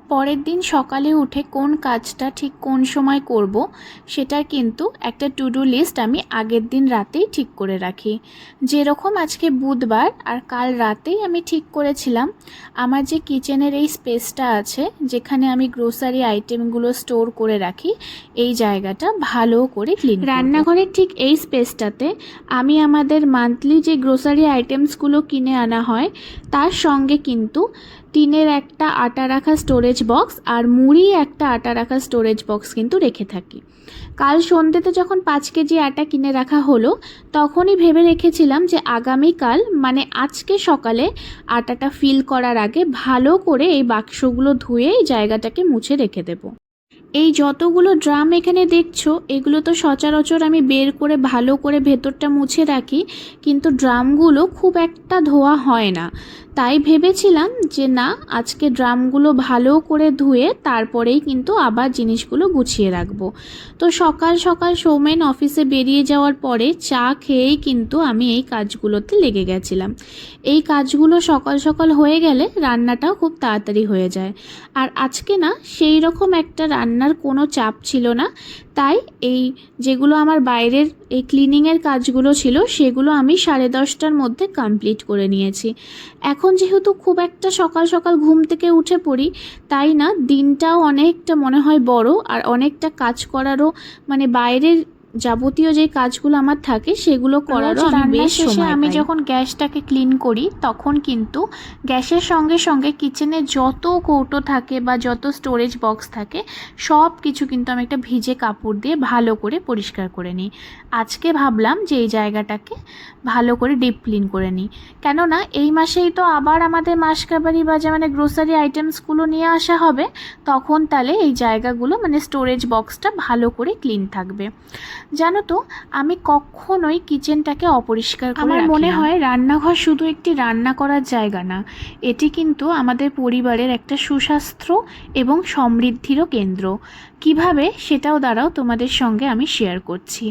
পরের দিন সকালে উঠে কোন কাজটা ঠিক কোন সময় করব সেটার কিন্তু একটা টু ডু লিস্ট আমি আগের দিন রাতেই ঠিক করে রাখি। যেরকম আজকে বুধবার আর কাল রাতেই আমি ঠিক করেছিলাম আমার যে কিচেনের এই স্পেসটা আছে যেখানে আমি গ্রোসারি আইটেমগুলো স্টোর করে রাখি, এই জায়গাটা ভালো করে ক্লিন করব। রান্নাঘরের ঠিক এই স্পেসটাতে আমি আমাদের মান্থলি যে গ্রোসারি আইটেমসগুলো কিনে আনা হয় তার সঙ্গে কিন্তু টিনের একটা আটা রাখা স্টোরেজ বক্স আর মুড়ি একটা আটা রাখা স্টোরেজ বক্স কিন্তু রেখে থাকি। কাল সন্ধ্যেতে যখন 5 কেজি আটা কিনে রাখা হলো তখনই ভেবে রেখেছিলাম যে আগামীকাল মানে আজকে সকালে আটাটা ফিল করার আগে ভালো করে এই বাক্সগুলো ধুয়ে এই জায়গাটাকে মুছে রেখে দেবো। এই যতগুলো ড্রাম এখানে দেখছো এগুলো তো সচরাচর আমি বের করে ভালো করে ভেতরটা মুছে রাখি, কিন্তু ড্রামগুলো খুব একটা ধোয়া হয় না। তাই ভেবেছিলাম যে না, আজকে ড্রামগুলো ভালো করে ধুয়ে তারপরেই কিন্তু আবার জিনিসগুলো গুছিয়ে রাখবো। তো সকাল সকাল সৌমেন অফিসে বেরিয়ে যাওয়ার পরে চা খেয়েই কিন্তু আমি এই কাজগুলোতে লেগে গেছিলাম। এই কাজগুলো সকাল সকাল হয়ে গেলে রান্নাটাও খুব তাড়াতাড়ি হয়ে যায়। আর আজকে না সেই রকম একটা রান্নার কোনো চাপ ছিল না, তাই এই যেগুলো আমার বাইরের এই ক্লিনিংয়ের কাজগুলো ছিল সেগুলো আমি 10:30টার মধ্যে কমপ্লিট করে নিয়েছি। এখন যেহেতু খুব একটা সকাল সকাল ঘুম থেকে উঠে পড়ি, তাই না দিনটাও অনেকটা মনে হয় বড়, আর অনেকটা কাজ করারও মানে বাইরের যাবতীয় যে কাজগুলো আমার থাকে সেগুলো করারও আমি বেশ সময় পাই। আমি যখন গ্যাসটাকে ক্লিন করি তখন কিন্তু গ্যাসের সঙ্গে সঙ্গে কিচেনে যত কৌটো থাকে বা যত স্টোরেজ বক্স থাকে সব কিছু কিন্তু আমি একটা ভিজে কাপড় দিয়ে ভালো করে পরিষ্কার করে নিই। আজকে ভাবলাম যে এই জায়গাটাকে ভালো করে ডিপ ক্লিন করে নিই, কেননা এই মাসেই তো আবার আমাদের মাসকাবারি বা যে মানে গ্রোসারি আইটেমসগুলো নিয়ে আসা হবে, তখন তাহলে এই জায়গাগুলো মানে স্টোরেজ বক্সটা ভালো করে ক্লিন থাকবে। জানো তো, আমি কখনোই কিচেনটাকে অপরিষ্কার করে আমার মনে হয় রান্নাঘর শুধু একটি রান্না করার জায়গা না, এটি কিন্তু আমাদের পরিবারের একটা সুস্বাস্থ্য এবং সমৃদ্ধিরও কেন্দ্র। কিভাবে সেটাও দাঁড়াও তোমাদের সঙ্গে আমি শেয়ার করছি।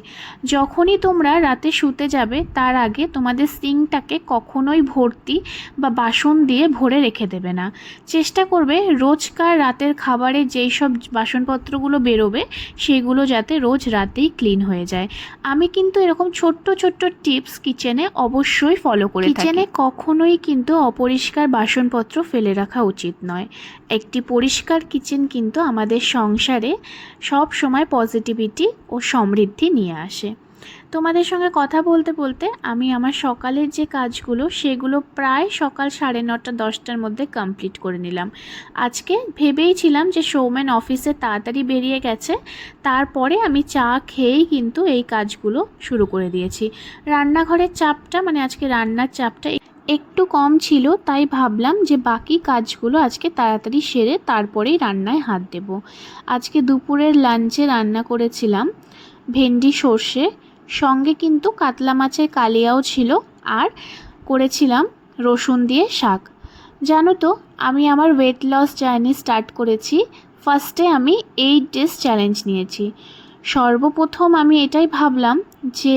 যখনই তোমরা রাতে শুতে যাবে তার আগে তোমাদের সিঙ্কটাকে কখনোই ভর্তি বা বাসন দিয়ে ভরে রেখে দেবে না। চেষ্টা করবে রোজকার রাতের খাবারে যেই সব বাসনপত্রগুলো বেরোবে সেগুলো যাতে রোজ রাতেই ক্লিন হয়ে যায়। আমি কিন্তু এরকম ছোট্ট ছোট্ট টিপস কিচেনে অবশ্যই ফলো করে থাকি। কিচেনে কখনোই কিন্তু অপরিষ্কার বাসনপত্র ফেলে রাখা উচিত নয়। একটি পরিষ্কার কিচেন কিন্তু আমাদের সংসারে সব সময় পজিটিভিটি ও সমৃদ্ধি নিয়ে আসে। তোমাদের সঙ্গে কথা বলতে বলতে আমি আমার সকালের যে কাজগুলো সেগুলো প্রায় সকাল 9:30 10টার মধ্যে কমপ্লিট করে নিলাম। আজকে ভেবেইছিলাম যে সৌমেন অফিসে তাড়াতাড়ি বেরিয়ে গেছে, তারপরে আমি চা খেয়েই কিন্তু এই কাজগুলো শুরু করে দিয়েছি। রান্নাঘরের চাপটা মানে আজকে রান্নার চাপটা একটু কম ছিল, তাই ভাবলাম যে বাকি কাজগুলো আজকে তাড়াতাড়ি সেরে তারপরেই রান্নায় হাত দেব। আজকে দুপুরের লাঞ্চে রান্না করেছিলাম ভেন্ডি সর্ষে, সঙ্গে কিন্তু কাতলা মাছের কালিয়াও ছিল, আর করেছিলাম রসুন দিয়ে শাক। জানো তো, আমি আমার ওয়েট লস জার্নি স্টার্ট করেছি। ফার্স্টে আমি 8 ডেজ চ্যালেঞ্জ নিয়েছি। সর্বপ্রথম আমি এটাই ভাবলাম যে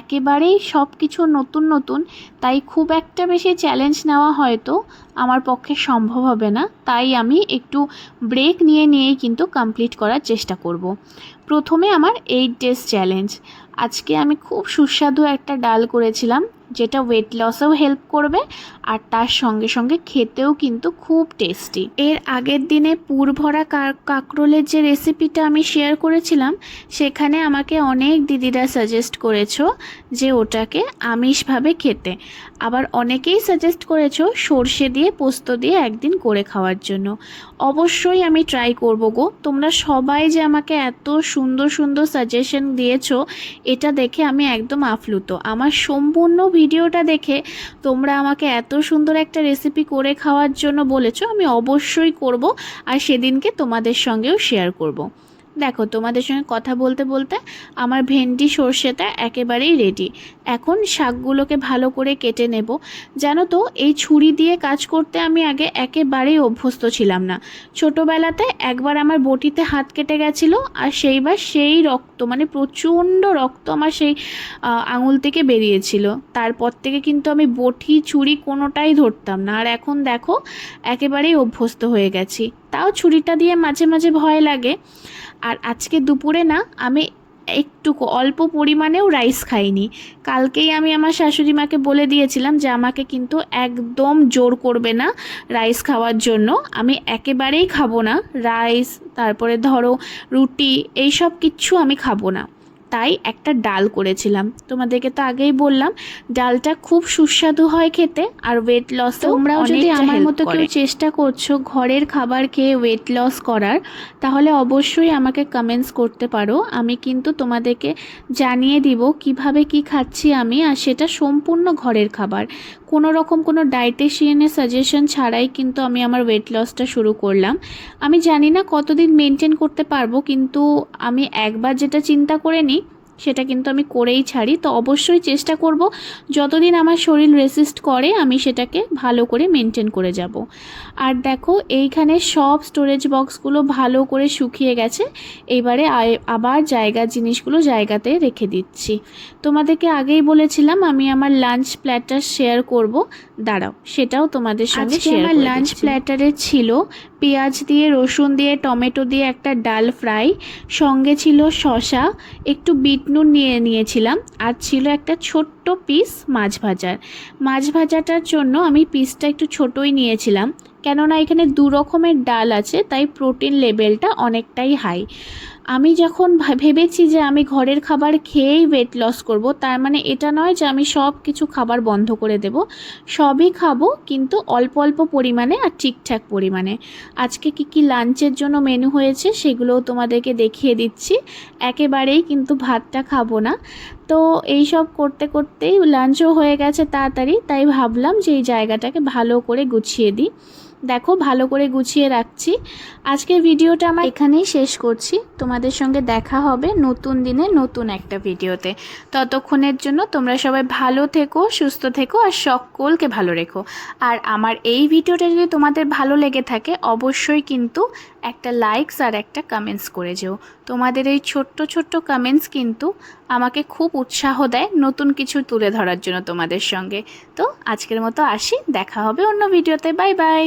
একেবারেই সব কিছু নতুন নতুন, তাই খুব একটা বেশি চ্যালেঞ্জ নেওয়া হয়তো আমার পক্ষে সম্ভব হবে না, তাই আমি একটু ব্রেক নিয়েই কিন্তু কমপ্লিট করার চেষ্টা করব। প্রথমে আমার 8 ডেজ চ্যালেঞ্জ। আজকে আমি খুব সুস্বাদু একটা ডাল করেছিলাম যেটা ওয়েট লসেও হেল্প করবে আর তার সঙ্গে সঙ্গে খেতেও কিন্তু খুব টেস্টি। এর আগের দিনে পুর ভরা কাঁকরোলের যে রেসিপিটা আমি শেয়ার করেছিলাম সেখানে আমাকে অনেক দিদিরা সাজেস্ট করেছো যে ওটাকে আমিষভাবে খেতে, আবার অনেকেই সাজেস্ট করেছো সর্ষে দিয়ে পোস্ত দিয়ে একদিন করে খাওয়ার জন্য। অবশ্যই আমি ট্রাই করব গো। তোমরা সবাই যে আমাকে এত সুন্দর সুন্দর সাজেশন দিয়েছো এটা দেখে আমি একদম আপ্লুত। আমার সম্পূর্ণ ভিডিওটা দেখে তোমরা আমাকে এত সুন্দর একটা রেসিপি করে খাওয়ার জন্য বলেছো, আমি অবশ্যই করব আর সেদিনকে তোমাদের সঙ্গেও শেয়ার করব। দেখো, তোমাদের সঙ্গে কথা বলতে বলতে আমার ভেন্ডি সর্ষেটা একেবারেই রেডি। এখন শাকগুলোকে ভালো করে কেটে নেব। জানো তো, এই ছুরি দিয়ে কাজ করতে আমি আগে একেবারেই অভ্যস্ত ছিলাম না। ছোটোবেলাতে একবার আমার বটিতে হাত কেটে গেছিলো, আর সেইবার সেই রক্ত মানে প্রচণ্ড রক্ত আমার সেই আঙুল থেকে বেরিয়েছিল। তারপর থেকে কিন্তু আমি বটি ছুরি কোনোটাই ধরতাম না, আর এখন দেখো একেবারেই অভ্যস্ত হয়ে গেছি। তাও ছুরিটা দিয়ে মাঝে মাঝে ভয় লাগে। আর আজকে দুপুরে না আমি একটু অল্প পরিমাণেও রাইস খাইনি। কালকেই আমি আমার শাশুড়ি মাকে বলে দিয়েছিলাম যে আমাকে কিন্তু একদম জোর করবে না রাইস খাওয়ার জন্য, আমি একেবারেই খাবো না রাইস, তারপরে ধরো রুটি, এইসব কিচ্ছু আমি খাবো না। তাই একটা ডাল করেছিলাম, তোমাদেরকে তো আগেই বললাম ডালটা খুব সুস্বাদু হয় খেতে, আর ওয়েট লস। তোমরাও যদি আমার মতো কেউ চেষ্টা করছো ঘরের খাবার খেয়ে ওয়েট লস করার, তাহলে অবশ্যই আমাকে কমেন্টস করতে পারো। আমি কিন্তু তোমাদেরকে জানিয়ে দিব কিভাবে কি খাচ্ছি আমি, আর সেটা সম্পূর্ণ ঘরের খাবার, কোনো রকম কোনো ডায়েটিশিয়ানের সাজেশন ছাড়াই কিন্তু আমি আমার ওয়েট লসটা শুরু করলাম। আমি জানি না কতদিন মেনটেন করতে পারবো, কিন্তু আমি একবার যেটা চিন্তা করে নিই সেটা কিন্তু আমি করেই ছাড়ি। তো অবশ্যই চেষ্টা করব যতদিন আমার শরীর রেসিস্ট করে আমি সেটাকে ভালো করে মেনটেন করে যাব। আর দেখো এইখানে সব স্টোরেজ বক্সগুলো ভালো করে শুকিয়ে গেছে, এবারে আবার জিনিসগুলো জায়গাতে রেখে দিচ্ছি। তোমাদেরকে আগেই বলেছিলাম আমি আমার লাঞ্চ প্ল্যাটার শেয়ার করব, দাঁড়াও সেটাও তোমাদের সঙ্গে শেয়ার করি। আমার লাঞ্চ প্ল্যাটারে ছিল পেঁয়াজ দিয়ে, রসুন দিয়ে, টমেটো দিয়ে একটা ডাল ফ্রাই, সঙ্গে ছিল শসা, একটু বিট নুন নিয়েছিলাম, আর ছিল একটা ছোট্ট পিস মাছ ভাজাটার জন্য আমি পিসটা একটু ছোটই নিয়েছিলাম, কেননা এখানে 2 রকমের ডাল আছে, তাই প্রোটিন লেভেলটা অনেকটাই হাই। আমি যখন ভেবেছি যে আমি ঘরের খাবার খেয়েই ওয়েট লস করব, তার মানে এটা নয় যে আমি সব কিছু খাবার বন্ধ করে দেব, সবই খাবো কিন্তু অল্প অল্প পরিমাণে আর ঠিকঠাক পরিমাণে। আজকে কি লাঞ্চের জন্য মেনু হয়েছে সেগুলোও তোমাদেরকে দেখিয়ে দিচ্ছি, একেবারেই কিন্তু ভাতটা খাবো না। তো এই সব করতে করতেই লাঞ্চও হয়ে গেছে তাড়াতাড়ি, তাই ভাবলাম যে এই জায়গাটাকে ভালো করে গুছিয়ে দিই। দেখো ভালো করে গুছিয়ে রাখছি। আজকের ভিডিওটা আমার এখানেই শেষ করছি, তোমাদের সঙ্গে দেখা হবে নতুন দিনে নতুন একটা ভিডিওতে। ততক্ষণের জন্য তোমরা সবাই ভালো থেকো, সুস্থ থেকো, আর সকলকে ভালো রেখো। আর আমার এই ভিডিওটা যদি তোমাদের ভালো লেগে থাকে অবশ্যই কিন্তু একটা লাইকস আর একটা কমেন্টস করে যেও। তোমাদের এই ছোট্ট ছোট্ট কমেন্টস কিন্তু আমাকে খুব উৎসাহ দেয় নতুন কিছু তুলে ধরার জন্য তোমাদের সঙ্গে। তো আজকের মতো আসি, দেখা হবে অন্য ভিডিওতে, বাই বাই।